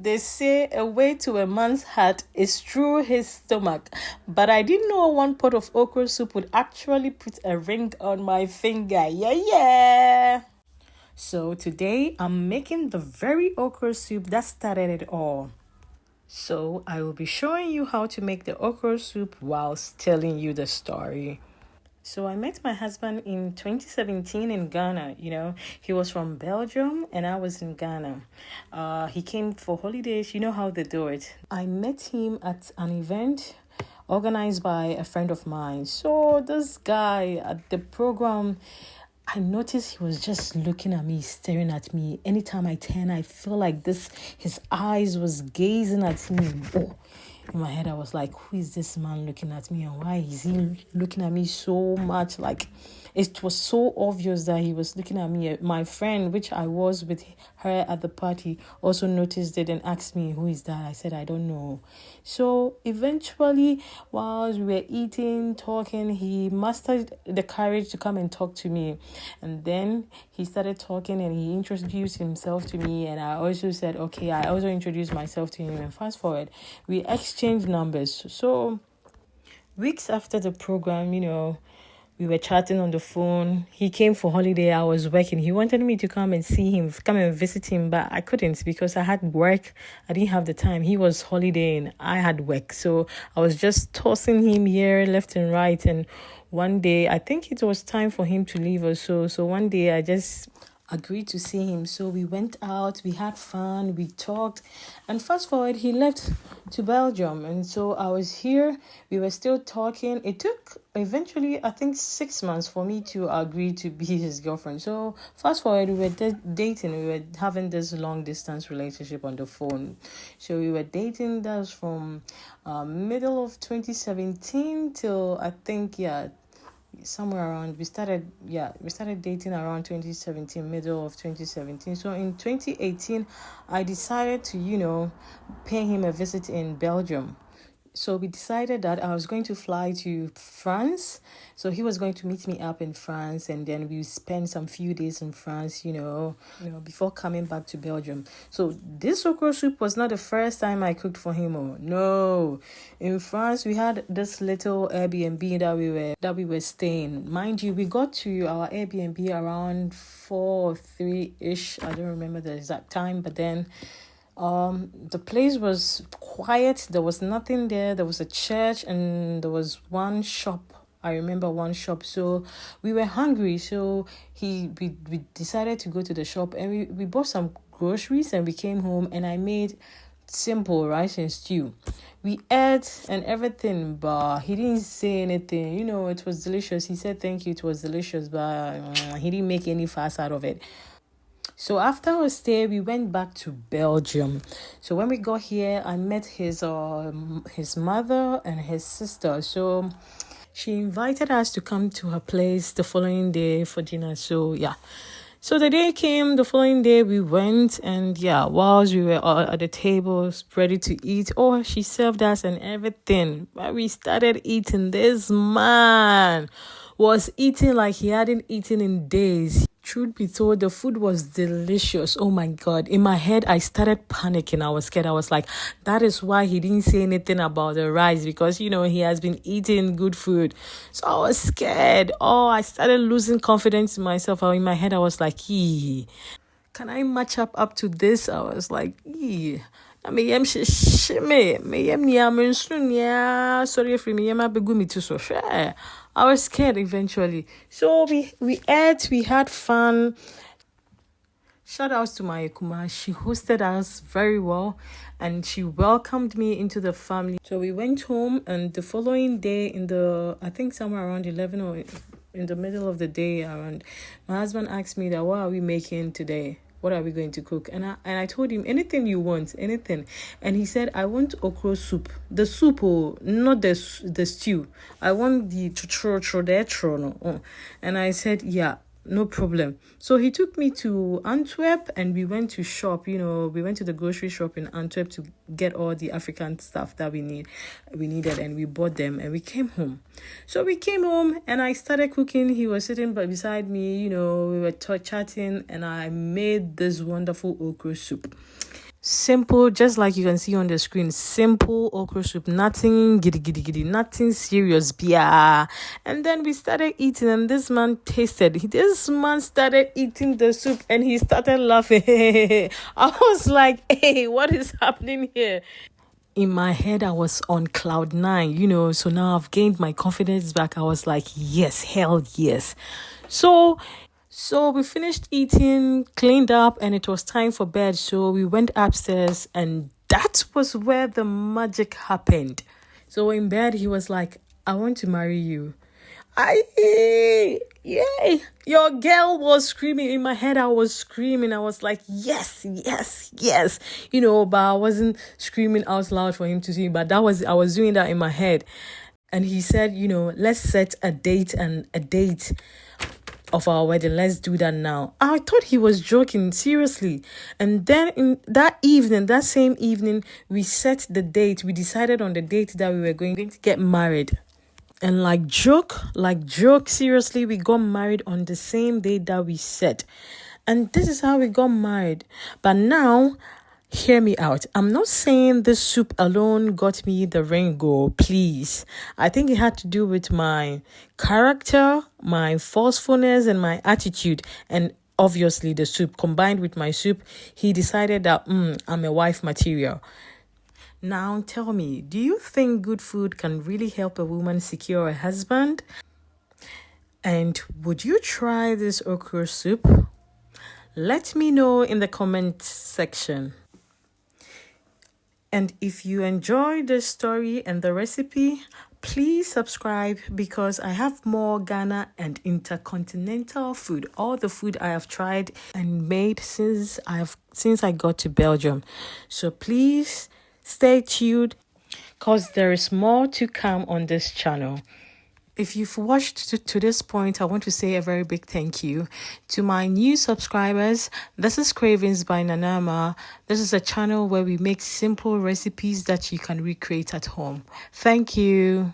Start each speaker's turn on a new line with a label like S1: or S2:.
S1: They say a way to a man's heart is through his stomach. But I didn't know one pot of okra soup would actually put a ring on my finger. Yeah, yeah. So today I'm making the very okra soup that started it all. So I will be showing you how to make the okra soup whilst telling you the story. So I met my husband in 2017 in Ghana. He was from Belgium and I was in Ghana. He came for holidays. You know how they do it. I met him at an event organized by a friend of mine. So this guy at the program, I noticed he was just looking at me, staring at me. Anytime I turn, I feel like his eyes was gazing at me. Oh, in my head, I was like, who is this man looking at me? And why is he looking at me so much? Like, it was so obvious that he was looking at me. My friend, which I was with her at the party, also noticed it and asked me, who is that? I said, I don't know. So eventually, while we were eating, talking, he mustered the courage to come and talk to me. And then he started talking and he introduced himself to me. And I also said, okay, I also introduced myself to him. And fast forward, we exchanged numbers. So weeks after the program, we were chatting on the phone. He came for holiday. I was working. He wanted me to come and see him, come and visit him, but I couldn't because I had work. I didn't have the time. He was holidaying. I had work. So I was just tossing him here, left and right. And one day, I think it was time for him to leave us. So one day I just agreed to see him. So we went out, we had fun, we talked, and fast forward, he left to Belgium. And so I was here, we were still talking. It took eventually, I think, 6 months for me to agree to be his girlfriend. So fast forward, we were dating, we were having this long distance relationship on the phone. So we were dating, that was from middle of 2017 till I think, somewhere around we started dating around 2017, middle of 2017. So in 2018 I decided to pay him a visit in Belgium. So we decided that I was going to fly to France. So he was going to meet me up in France, and then we spend some few days in France, before coming back to Belgium. So this okra soup was not the first time I cooked for him. Oh no. In France, we had this little Airbnb that we were staying. Mind you, we got to our Airbnb around 4 or 3-ish. I don't remember the exact time, but then the place was quiet. There was nothing there. There was a church and there was one shop. I remember one shop. So we were hungry. So we decided to go to the shop, and we bought some groceries and we came home, and I made simple rice and stew. We ate and everything, but he didn't say anything. It was delicious. He said thank you, it was delicious, but he didn't make any fuss out of it. So after our stay, we went back to Belgium. So when we got here, I met his mother and his sister. So she invited us to come to her place the following day for dinner. So So the day came, the following day we went, and whilst we were all at the tables ready to eat, she served us and everything. When we started eating, this man was eating like he hadn't eaten in days. Truth be told, the food was delicious. Oh my God. In my head, I started panicking. I was scared. I was like, that is why he didn't say anything about the rice, because, he has been eating good food. So I was scared. I started losing confidence in myself. In my head, I was like, can I match up to this? I was like, sorry for me. I was scared eventually. So we ate, we had fun. Shout out to my Kuma. She hosted us very well and she welcomed me into the family. So we went home, and the following day I think somewhere around 11 or in the middle of the day around, my husband asked me that, what are we making today? What are we going to cook? And I told him, anything you want, anything. And he said, I want okra soup. The soup, not the stew. I want the chro. And I said, no problem. So he took me to Antwerp, and we went to shop. We went to the grocery shop in Antwerp to get all the African stuff that we needed, and we bought them, and we came home. So we came home, and I started cooking. He was sitting beside me. We were chatting, and I made this wonderful okra soup. Simple, just like you can see on the screen. Simple okra soup, nothing giddy giddy giddy, nothing serious, yeah. And then we started eating, and this man tasted. This man started eating the soup, and he started laughing. I was like, "Hey, what is happening here?" In my head, I was on cloud nine, so now I've gained my confidence back. I was like, yes, hell yes. So we finished eating, cleaned up, and it was time for bed. So we went upstairs, and that was where the magic happened. So in bed, he was like, I want to marry you. Yay! Your girl was screaming. In my head, I was screaming. I was like, yes, yes, yes. But I wasn't screaming out loud for him to see. But I was doing that in my head. And he said, let's set a date of our wedding. Let's do that now. I thought he was joking, seriously. And then in that same evening, we set the date. We decided on the date that we were going to get married. And like joke, seriously, we got married on the same day that we set. And this is how we got married. But now, hear me out. I'm not saying this soup alone got me the ring, please. I think it had to do with my character, my forcefulness, and my attitude. And obviously the soup, combined with my soup, he decided that I'm a wife material. Now tell me, do you think good food can really help a woman secure a husband? And would you try this okra soup? Let me know in the comment section. And if you enjoyed the story and the recipe, please subscribe because I have more Ghana and intercontinental food. All the food I have tried and made since I got to Belgium. So please stay tuned because there is more to come on this channel. If you've watched to this point, I want to say a very big thank you to my new subscribers. This is Cravings by Nanama. This is a channel where we make simple recipes that you can recreate at home. Thank you.